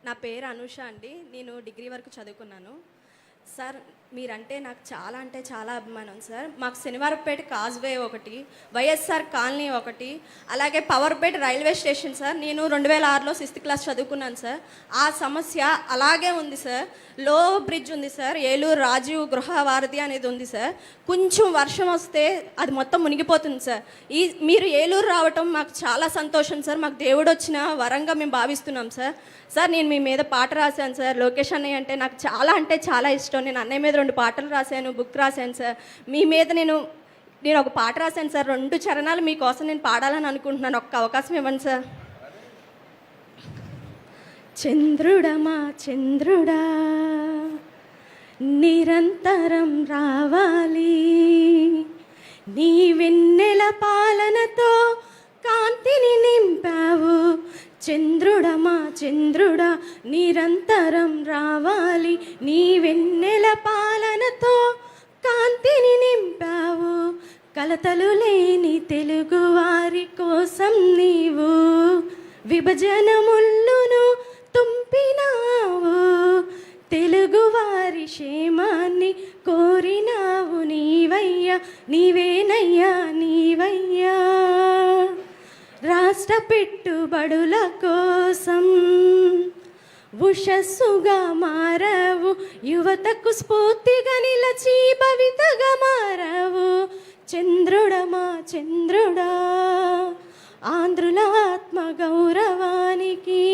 నా పేరు అనూష అండి. నేను డిగ్రీ వరకు చదువుకున్నాను. సార్ మీరంటే నాకు చాలా అంటే చాలా అభిమానం సార్. మాకు శనివారపేట కాజ్వే ఒకటి, వైఎస్ఆర్ కాలనీ ఒకటి, అలాగే పవర్పేట రైల్వే స్టేషన్ సార్. నేను 2006లో 6th క్లాస్ చదువుకున్నాను సార్. ఆ సమస్య అలాగే ఉంది సార్. లో బ్రిడ్జ్ ఉంది సార్, ఏలూరు రాజీవ్ గృహవారధి అనేది ఉంది సార్. కొంచెం వర్షం వస్తే అది మొత్తం మునిగిపోతుంది సార్. మీరు ఏలూరు రావటం మాకు చాలా సంతోషం సార్. మాకు దేవుడు వచ్చిన వరంగా మేము భావిస్తున్నాం సార్. సార్ నేను మీ మీద పాట రాశాను సార్. లోకేష్ అన్నయ్య అంటే నాకు చాలా అంటే చాలా ఇష్టం. నేను అన్నయ్య మీద 2 పాటలు రాశాను, బుక్ రాశాను సార్. మీ మీద నేను ఒక పాట రాశాను సార్. 2 చరణాలు మీకోసం నేను పాడాలని అనుకుంటున్నాను. ఒక్క అవకాశం ఇవ్వండి సార్. చంద్రుడా మా చంద్రుడా నిరంతరం రావాలి, నీ వెన్నెల పాలనతో కాంతిని నింపావు. చంద్రుడా మా చంద్రుడా నిరంతరం రావాలి, నీ వెన్నెల పాలనతో కాంతిని నింపావు. కలతలు లేని తెలుగు వారి కోసం నీవు విభజన ముళ్ళును తుంపినావు. తెలుగు వారి క్షేమాన్ని కోరినావు నీవయ్యా, నీవేనయ్యా నీవయ్యా. రాష్ట్ర పెట్టుబడుల కోసం ఉషస్సుగా మారవు, యువతకు స్ఫూర్తిగా నిలచి భవితగా మారవు. చంద్రుడా మా చంద్రుడా ఆంధ్రుల ఆత్మ గౌరవానికి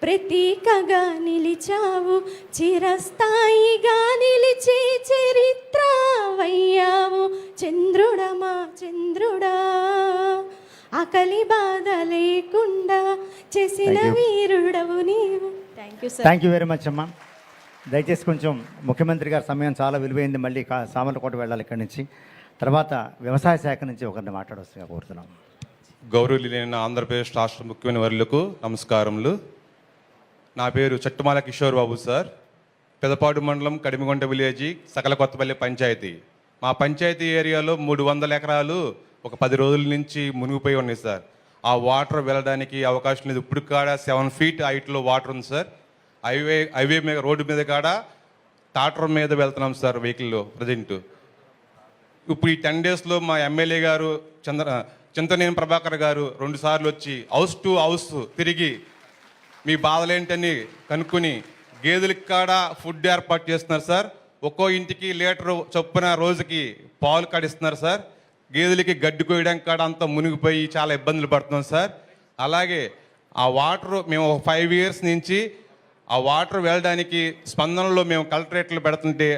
ప్రతీకగా నిలిచావు, చిరస్థాయిగా నిలిచే చరిత్ర వయ్యావు. చంద్రుడా మా చంద్రుడా ఆకలి బాధ లేకుండా చేసిన వీరుడవు నీవు. Thank you sir. Thank you very much అమ్మా. దయచేసి కొంచెం ముఖ్యమంత్రి గారి సమయం చాలా విలువైంది. మళ్ళీ సామర్లకోట వెళ్ళాలి ఇక్కడి నుంచి. తర్వాత వ్యవసాయ శాఖ నుంచి ఒకరిని మాట్లాడవలసిగా కోరుతున్నాం. గౌరవనీయులైన ఆంధ్రప్రదేశ్ రాష్ట్ర ముఖ్యమైన వర్యులకు నమస్కారములు. నా పేరు చట్టుమాల కిషోర్ బాబు సార్. పెదపాడు మండలం కడిమిగొండ విలేజీ సకల కొత్తపల్లి పంచాయతీ. మా పంచాయతీ ఏరియాలో 300 ఎకరాలు ఒక 10 రోజుల నుంచి మునిగిపోయి ఉన్నాయి సార్. ఆ వాటర్ వెళ్ళడానికి అవకాశం లేదు. ఇప్పుడు కాడ 7 feet హైట్లో వాటర్ ఉంది సార్. హైవే మీద రోడ్డు మీద కాడ టాటర్ మీద వెళ్తున్నాం సార్ వెహికల్లో ప్రజెంట్. ఇప్పుడు ఈ 10 daysలో మా ఎమ్మెల్యే గారు చింతనేని ప్రభాకర్ గారు 2 సార్లు వచ్చి హౌస్ టు హౌస్ తిరిగి మీ బాధలేంటని కనుక్కొని గేదెలకి కాడ ఫుడ్ ఏర్పాటు చేస్తున్నారు సార్. ఒక్కో ఇంటికి లీటర్ చొప్పున రోజుకి పాలు కాడిస్తున్నారు సార్. గేదెలకి గడ్డి కోయడానికి కాడ అంతా మునిగిపోయి చాలా ఇబ్బందులు పడుతున్నాం సార్. అలాగే ఆ వాటర్ మేము 5 years నుంచి ఆ వాటర్ వెళ్ళడానికి స్పందనలో మేము కలెక్టరేట్లు పెడుతుంటే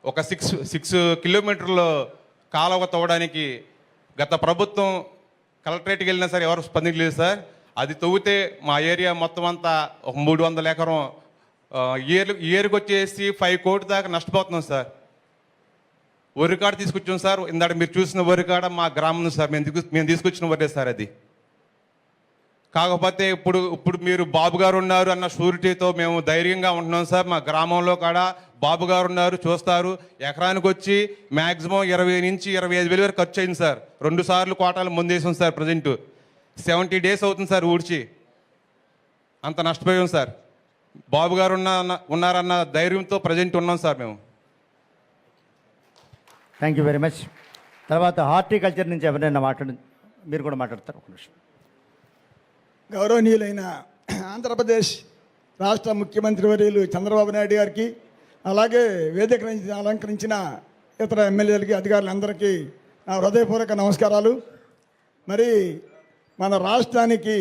ఒక 6 kilometers కాలువ తవ్వడానికి గత ప్రభుత్వం కలెక్టరేట్కి వెళ్ళినా సార్ ఎవరు స్పందించలేదు సార్. అది తవ్వితే మా ఏరియా మొత్తం అంతా ఒక 300 ఎకరం ఇయర్కి వచ్చేసి 5 కోట్ల దాకా నష్టపోతున్నాం సార్. వరికాడ తీసుకొచ్చాం సార్. ఇందాక మీరు చూసిన వరికాడ మా గ్రామం సార్. మేము తీసుకొచ్చిన వరే సార్ అది. కాకపోతే ఇప్పుడు మీరు బాబు గారు ఉన్నారు అన్న షూరిటీతో మేము ధైర్యంగా ఉంటున్నాం సార్. మా గ్రామంలో కాడ బాబు గారు ఉన్నారు, చూస్తారు. ఎకరానికి వచ్చి మ్యాక్సిమం 20 నుంచి 25 వేలు వరకు ఖర్చు అయింది సార్. 2 సార్లు కోటాలు ముందేసాం సార్. ప్రజెంట్ 70 days అవుతుంది సార్ ఊడ్చి. అంత నష్టపోయాం సార్. బాబు గారు ఉన్నారన్న ధైర్యంతో ప్రజెంట్ ఉన్నాం సార్ మేము. Thank you very much. తర్వాత హార్టికల్చర్ నుంచి ఎవరైనా మీరు కూడా మాట్లాడతారు. ఒక నిమిషం. గౌరవనీయులైన ఆంధ్రప్రదేశ్ రాష్ట్ర ముఖ్యమంత్రి వర్యులు చంద్రబాబు నాయుడు గారికి, అలాగే వేదిక నుంచి అలంకరించిన ఇతర ఎమ్మెల్యేలకి, అధికారులందరికీ నా హృదయపూర్వక నమస్కారాలు. మరి మన రాష్ట్రానికి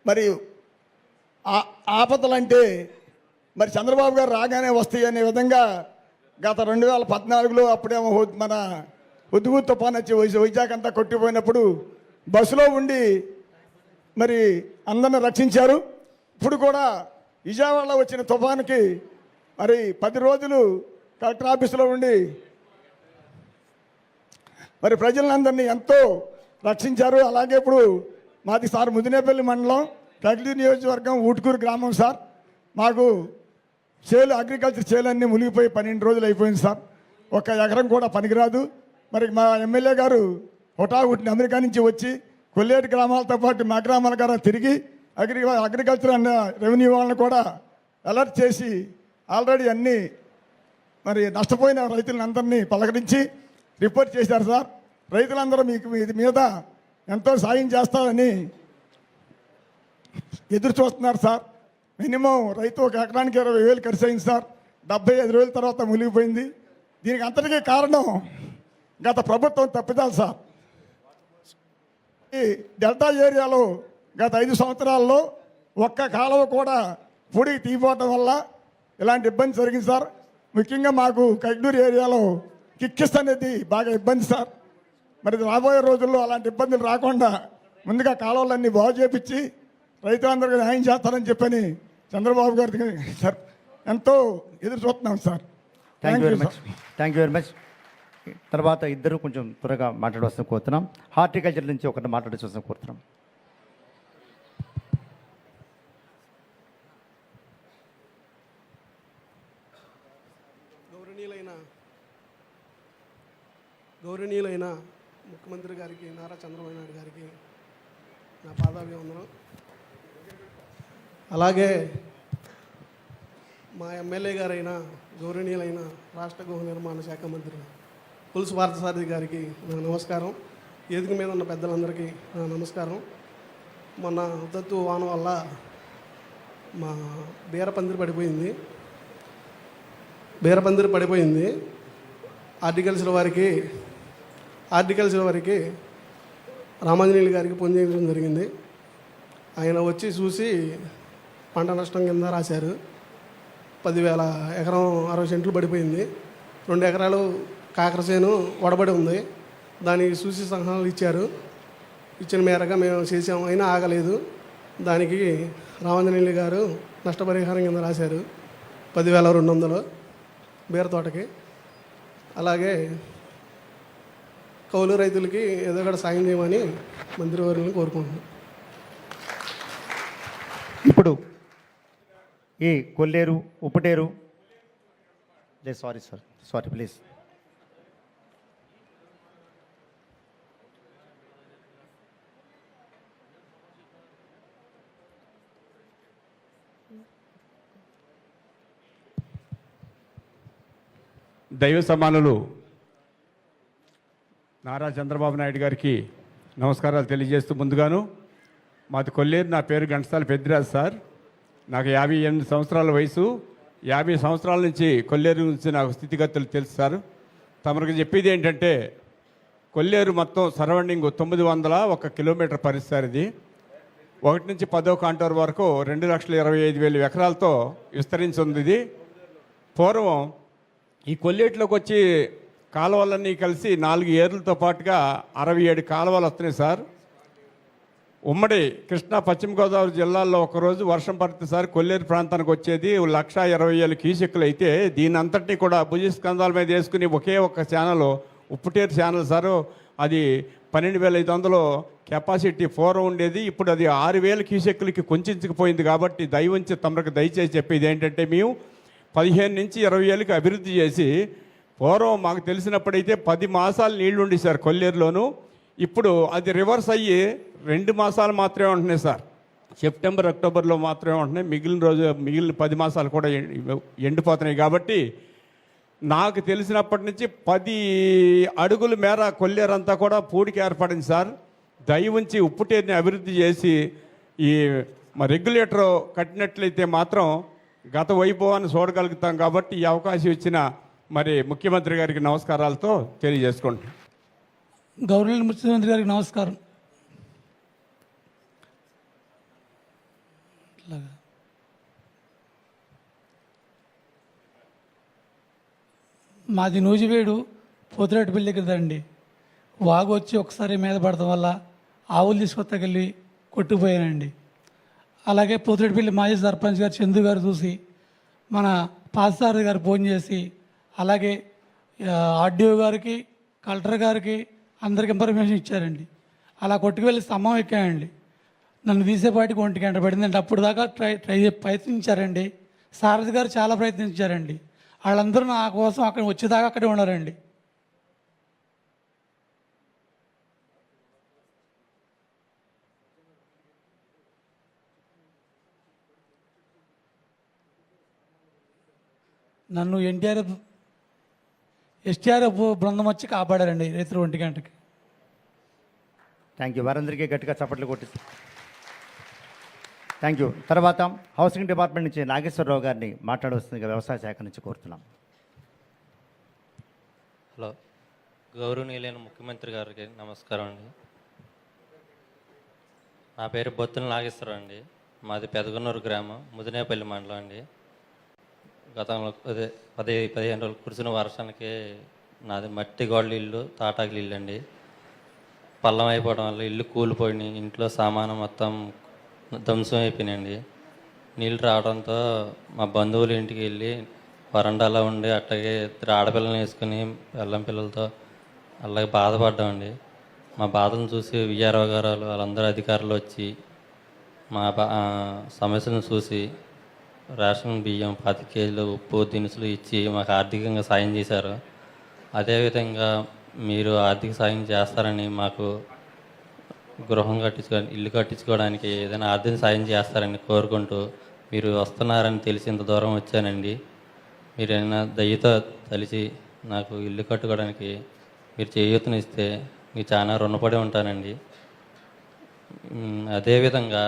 మరి ఆపదలంటే మరి చంద్రబాబు గారు రాగానే వస్తాయి అనే విధంగా గత 2014లో అప్పుడేమో మన హుద్హుద్ తుఫాన్ వచ్చి వైజాగ్ అంతా కొట్టిపోయినప్పుడు బస్సులో ఉండి మరి అందరిని రక్షించారు. ఇప్పుడు కూడా విజయవాడలో వచ్చిన తుఫాన్కి మరి 10 రోజులు కలెక్టర్ ఆఫీసులో ఉండి మరి ప్రజలందరినీ ఎంతో రక్షించారు. అలాగే ఇప్పుడు మాది సార్ ముదినేపల్లి మండలం, కగిలి నియోజకవర్గం, ఊటుకూరు గ్రామం సార్. మాకు అగ్రికల్చర్ చేలన్నీ మునిగిపోయి 12 రోజులు అయిపోయింది సార్. 1 ఎకరం కూడా పనికిరాదు. మరి మా ఎమ్మెల్యే గారు హుటాహుటిని అమెరికా నుంచి వచ్చి కొల్లేటి గ్రామాలతో పాటు మా గ్రామాల గారు తిరిగి అగ్రికల్చర్ అండ్ రెవెన్యూ వాళ్ళని కూడా అలర్ట్ చేసి ఆల్రెడీ అన్నీ మరి నష్టపోయిన రైతులందరినీ పలకరించి రిపోర్ట్ చేశారు సార్. రైతులందరూ మీకు ఇది మీద ఎంతో సాయం చేస్తారని ఎదురు చూస్తున్నారు సార్. మినిమం రైతు ఒక ఎకరానికి 20,000 ఖర్చు అయింది సార్. 75 రోజుల తర్వాత మునిగిపోయింది. దీనికి అంతటికీ కారణం గత ప్రభుత్వం తప్పిదాలు సార్. ఈ డెల్టా ఏరియాలో గత 5 సంవత్సరాల్లో ఒక్క కాలువ కూడా పూడికి తీయపోవటం వల్ల ఇలాంటి ఇబ్బంది జరిగింది సార్. ముఖ్యంగా మాకు కైగ్నూరు ఏరియాలో కిక్కిస్ అనేది బాగా ఇబ్బంది సార్. మరి రాబోయే రోజుల్లో అలాంటి ఇబ్బందులు రాకుండా ముందుగా కాలువలన్నీ బాగు చేపించి రైతులందరికీ న్యాయం చేస్తారని చెప్పని చంద్రబాబు గారికి సార్ ఎంతో ఎదురు చూస్తున్నాం sir. Thank you very much. తర్వాత ఇద్దరు కొంచెం త్వరగా మాట్లాడవలసిన కోరుతున్నాం. హార్టికల్చర్ నుంచి ఒకటి మాట్లాడవలసిన కోరుతున్నాం. గౌరవనీయులైన ముఖ్యమంత్రి గారికి, నారా చంద్రబాబు నాయుడు గారికి నా పాదాభివందనం. అలాగే మా ఎమ్మెల్యే గారైన గౌరవనీయులైన రాష్ట్ర గృహ నిర్మాణ శాఖ మంత్రి పులుసు పార్థసారథి గారికి నా నమస్కారం. వేదిక మీద ఉన్న పెద్దలందరికీ నా నమస్కారం. మొన్న ఉద్దత్తు వాన వల్ల మా బీరపందిరి పడిపోయింది. హార్టికల్చర్ వారికి రామాంజనేయులు గారికి ఫోన్ చేయడం జరిగింది. ఆయన వచ్చి చూసి పంట నష్టం కింద రాశారు. 10,000 ఎకరం 60 సెంట్లు పడిపోయింది. 2 ఎకరాలు కాకరసేను వడబడి ఉంది. దానికి చూసి సలహాలు ఇచ్చారు. ఇచ్చిన మేరగా మేము చేసాము, అయినా ఆగలేదు. దానికి రామాంజనేయులు గారు నష్టపరిహారం కింద రాశారు 10,200 బీర తోటకి. అలాగే కౌలు రైతులకి ఏదో ఒకటి సాయం చేయమని మంత్రివర్యులను కోరుకుంటున్నాను. ఇప్పుడు ఈ కొల్లేరు, ఉప్పటేరు, సారీ ప్లీజ్, దైవ సమానులు నారా చంద్రబాబు నాయుడు గారికి నమస్కారాలు తెలియజేస్తూ, ముందుగాను మాది కొల్లేరు, నా పేరు ఘంటసాల పెద్దిరాజు సార్. నాకు 58 సంవత్సరాల వయసు. 50 సంవత్సరాల నుంచి కొల్లేరు నుంచి నాకు స్థితిగతులు తెలుసు సార్. తమకు చెప్పేది ఏంటంటే, కొల్లేరు మొత్తం సరౌండింగ్ 901 కిలోమీటర్ పరిస్థితి. ఇది 1 నుంచి 10వ కాంటూర్ వరకు 2,25,000 ఎకరాలతో విస్తరించి ఉంది. ఇది పూర్వం ఈ కొల్లేటిలోకి వచ్చి కాలువలన్నీ కలిసి 4 ఏర్లతో పాటుగా 67 కాలువలు వస్తున్నాయి సార్. ఉమ్మడి కృష్ణా, పశ్చిమ గోదావరి జిల్లాల్లో ఒకరోజు వర్షం పడితే సార్ కొల్లేరు ప్రాంతానికి వచ్చేది 1,20,000 క్యూసెక్కులు. అయితే దీని అంతటినీ కూడా భుజస్కంధాల మీద వేసుకుని ఒకే ఒక ఛానల్, ఉప్పుటేరు ఛానల్ సార్. అది 12,500 కెపాసిటీ పూర్వం ఉండేది. ఇప్పుడు అది 6,000 క్యూసెక్కులకి కొంచెంచుకుపోయింది. కాబట్టి దయవుంచి తమకు దయచేసి చెప్పేది ఏంటంటే, మేము 15 నుంచి 20 ఏళ్ళకి అభివృద్ధి చేసి, పూర్వం మాకు తెలిసినప్పుడైతే 10 మాసాలు నీళ్లు ఉండి సార్ కొల్లేరులోను. ఇప్పుడు అది రివర్స్ అయ్యి 2 మాసాలు మాత్రమే ఉంటున్నాయి సార్. సెప్టెంబర్, అక్టోబర్లో మాత్రమే ఉంటున్నాయి. మిగిలిన 10 మాసాలు కూడా ఎండిపోతున్నాయి. కాబట్టి నాకు తెలిసినప్పటి నుంచి 10 అడుగుల మేర కొల్లేరంతా కూడా పూడికి ఏర్పడింది సార్. దయ ఉంచి ఉప్పుటేరుని అభివృద్ధి చేసి ఈ రెగ్యులేటర్ కట్టినట్లయితే మాత్రం గత వైభవాన్ని చూడగలుగుతాం. కాబట్టి ఈ అవకాశం ఇచ్చిన మరి ముఖ్యమంత్రి గారికి నమస్కారాలతో తెలియజేసుకుంటాం. గౌరవనీయ ముఖ్యమంత్రి గారికి నమస్కారం. మాది నూజివేడు పోతిరెడ్డిపల్లి కదండి. వాగు వచ్చి ఒకసారి మీద పడటం వల్ల ఆవులు తీసుకొత్తకెళ్ళి కొట్టుకుపోయానండి. అలాగే పోతిరెడ్డిపల్లి మాజీ సర్పంచ్ గారు చందు గారు చూసి మన పాస్సార్ గారు ఫోన్ చేసి, అలాగే ఆర్డీఓ గారికి, కలెక్టర్ గారికి అందరికి ఇన్ఫర్మేషన్ ఇచ్చారండి. అలా కొట్టుకువెళ్ళి స్తంభం ఎక్కానండి. నన్ను తీసేపాటికి 1 గంట పడిందండి. అప్పుడు దాకా ప్రయత్నించారండి. సారథి గారు చాలా ప్రయత్నించారండి. వాళ్ళందరూ నా కోసం అక్కడ వచ్చేదాకా అక్కడే ఉన్నారండి. నన్ను ఎస్టీఆర్ఎఫ్ బృందం వచ్చి కాపాడారండి రాత్రి 1 గంటకి. Thank you. వారందరికీ గట్టిగా చప్పట్లు కొట్టి థ్యాంక్ యూ. తర్వాత హౌసింగ్ డిపార్ట్మెంట్ నుంచి నాగేశ్వరరావు గారిని మాట్లాడవలసిందిగా వ్యవసాయ శాఖ నుంచి కోరుతున్నాం. హలో, గౌరవనీయులైన ముఖ్యమంత్రి గారికి నమస్కారం అండి. నా పేరు బొత్తుల నాగేశ్వరరావు అండి. మాది పెదగన్నూరు గ్రామం, ముదినేపల్లి మండలం అండి. గతంలో 15 రోజులు కురిసిన వర్షానికి నాది మట్టి గోడల ఇల్లు, తాటాకులు ఇల్లు అండి. పల్లం అయిపోవడం వల్ల ఇల్లు కూలిపోయినాయి, ఇంట్లో సామాను మొత్తం ధ్వంసం అయిపోయినాయండి. నీళ్ళు రావడంతో మా బంధువుల ఇంటికి వెళ్ళి వరండాలో ఉండి అట్లాగే 2 ఆడపిల్లల్ని వేసుకుని పిల్లం పిల్లలతో అలాగే బాధపడ్డామండి. మా బాధను చూసి విఆర్ఓ గారు వాళ్ళందరూ అధికారులు వచ్చి మా సమస్యను చూసి రేషన్ బియ్యం 10 కేజీలు ఉప్పు దినుసులు ఇచ్చి మాకు ఆర్థికంగా సాయం చేశారు. అదేవిధంగా మీరు ఆర్థిక సాయం చేస్తారని, మాకు గృహం ఇల్లు కట్టించుకోవడానికి ఏదైనా ఆర్థిక సాయం చేస్తారని కోరుకుంటూ మీరు వస్తున్నారని తెలిసి ఇంత దూరం వచ్చానండి. మీరు ఏమైనా దయతో తలిచి నాకు ఇల్లు కట్టుకోవడానికి మీరు చేయూతనిస్తే మీకు చాలా రుణపడి ఉంటానండి. అదేవిధంగా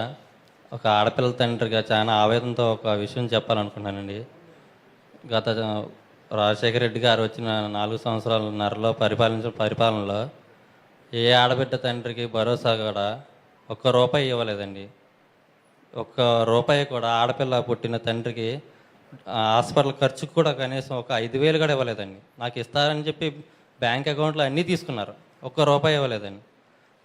ఒక ఆడపిల్ల తండ్రిగా చాలా ఆవేదనతో ఒక విషయం చెప్పాలనుకుంటున్నానండి. గత రాజశేఖర రెడ్డి గారు వచ్చిన 4 సంవత్సరాలన్నరలో పరిపాలించిన పరిపాలనలో ఏ ఆడబిడ్డ తండ్రికి భరోసా కూడా ₹1 ఇవ్వలేదండి. ₹1 కూడా ఆడపిల్ల పుట్టిన తండ్రికి హాస్పిటల్ ఖర్చుకు కూడా కనీసం ఒక 5,000 కూడా ఇవ్వలేదండి. నాకు ఇస్తారని చెప్పి బ్యాంక్ అకౌంట్లో అన్నీ తీసుకున్నారు, ₹1 ఇవ్వలేదండి.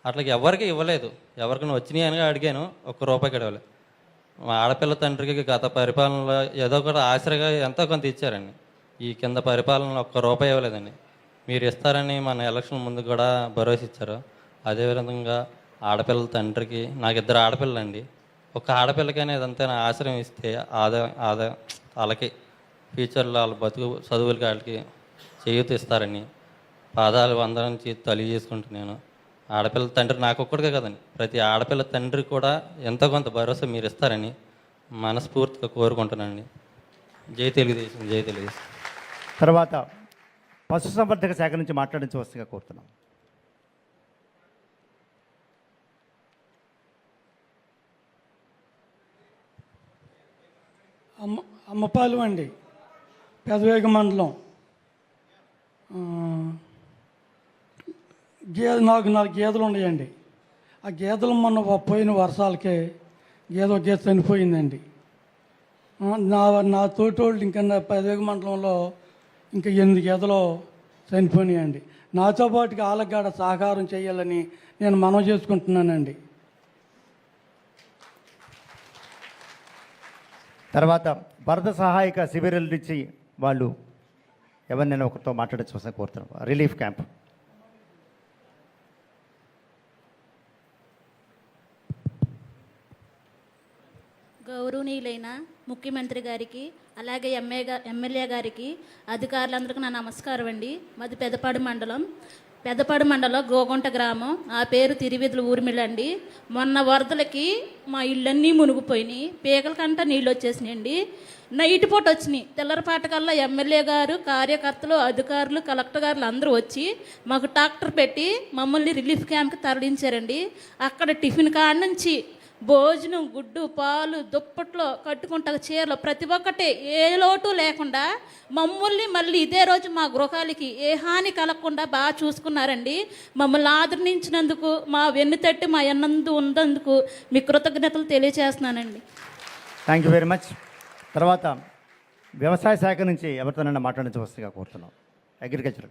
అట్లాగే ఎవరికి ఇవ్వలేదు. ఎవరికైనా వచ్చినాయి అని అడిగాను, ₹1 కూడా ఇవ్వలేదు. మా ఆడపిల్ల తండ్రికి గత పరిపాలనలో ఏదో కూడా ఆశ్రయగా ఎంతో కొంత ఇచ్చారండి. ఈ కింద పరిపాలనలో ₹1 ఇవ్వలేదండి. మీరు ఇస్తారని మన ఎలక్షన్ ముందు కూడా భరోసా ఇచ్చారు. అదేవిధంగా ఆడపిల్లల తండ్రికి, నాకు 2 ఆడపిల్లలండి, ఒక ఆడపిల్లకైనా ఇదంతా ఆశ్రయం ఇస్తే వాళ్ళకి ఫ్యూచర్లో వాళ్ళ బతుకు చదువులకి వాళ్ళకి చేయూత ఇస్తారని పాదాలు వందరించి తెలియజేసుకుంటున్నాను. ఆడపిల్ల తండ్రి నాకు ఒక్కడికే కదండి, ప్రతి ఆడపిల్ల తండ్రి కూడా ఎంతో కొంత భరోసా మీరు ఇస్తారని మనస్ఫూర్తిగా కోరుకుంటున్నానండి. జై తెలుగుదేశం, జై తెలుగుదేశం. తర్వాత పశుసంవర్ధక శాఖ నుంచి మాట్లాడించవలసిందిగా కోరుతున్నాం. అమ్మపాలు అండి, పెదవేగ మండలం. నాకు 4 గేదెలు ఉన్నాయండి. ఆ గేదెలు మొన్న పోయిన వర్షాలకే గేదె గేదె చనిపోయిందండి. నా తోటోళ్ళు ఇంకా నా పెదవేగ మండలంలో ఇంకా 8 గేదెలు చనిపోయినాయండి. నాతో పాటుగా వాళ్ళకి సహకారం చేయాలని నేను మనవి చేసుకుంటున్నానండి. తర్వాత వరద సహాయక శిబిరాల నుంచి వాళ్ళు ఎవరినైనా ఒకరితో మాట్లాడచ్చు కోరుతున్నాం. Relief camp. గౌరవనీయులైన ముఖ్యమంత్రి గారికి, అలాగే ఎమ్మెల్యే గారికి, అధికారులందరికీ నా నమస్కారం అండి. మాది పెద్దపాడు మండలం గోగుంట గ్రామం. ఆ పేరు తిరువిధుల ఊర్మిళ్ళండి. మొన్న వరదలకి మా ఇళ్ళన్నీ మునిగిపోయినాయి, పీకలకంట నీళ్ళు వచ్చేసినాయండి. నైట్ పూట వచ్చినాయి. తెల్లరపాటకల్లా ఎమ్మెల్యే గారు, కార్యకర్తలు, అధికారులు, కలెక్టర్ గారులు అందరూ వచ్చి మాకు ట్రాక్టర్ పెట్టి మమ్మల్ని రిలీఫ్ క్యాంప్కి తరలించారండి. అక్కడ టిఫిన్ కాడ నుంచి భోజనం, గుడ్డు, పాలు, దుప్పట్లో, కట్టుకుంటా చీరలు, ప్రతి ఒక్కటే ఏ లోటు లేకుండా మమ్మల్ని మళ్ళీ ఇదే రోజు మా గృహాలకి ఏ హాని కలగకుండా బాగా చూసుకున్నారండి. మమ్మల్ని ఆదరించినందుకు, మా వెన్నుతట్టి మా ఎన్నందు ఉన్నందుకు మీ కృతజ్ఞతలు తెలియజేస్తున్నానండి. Thank you very much. తర్వాత వ్యవసాయ శాఖ నుంచి ఎవరితోనైనా మాట్లాడించవలసిందిగా కోరుతున్నాం. అగ్రికల్చర్.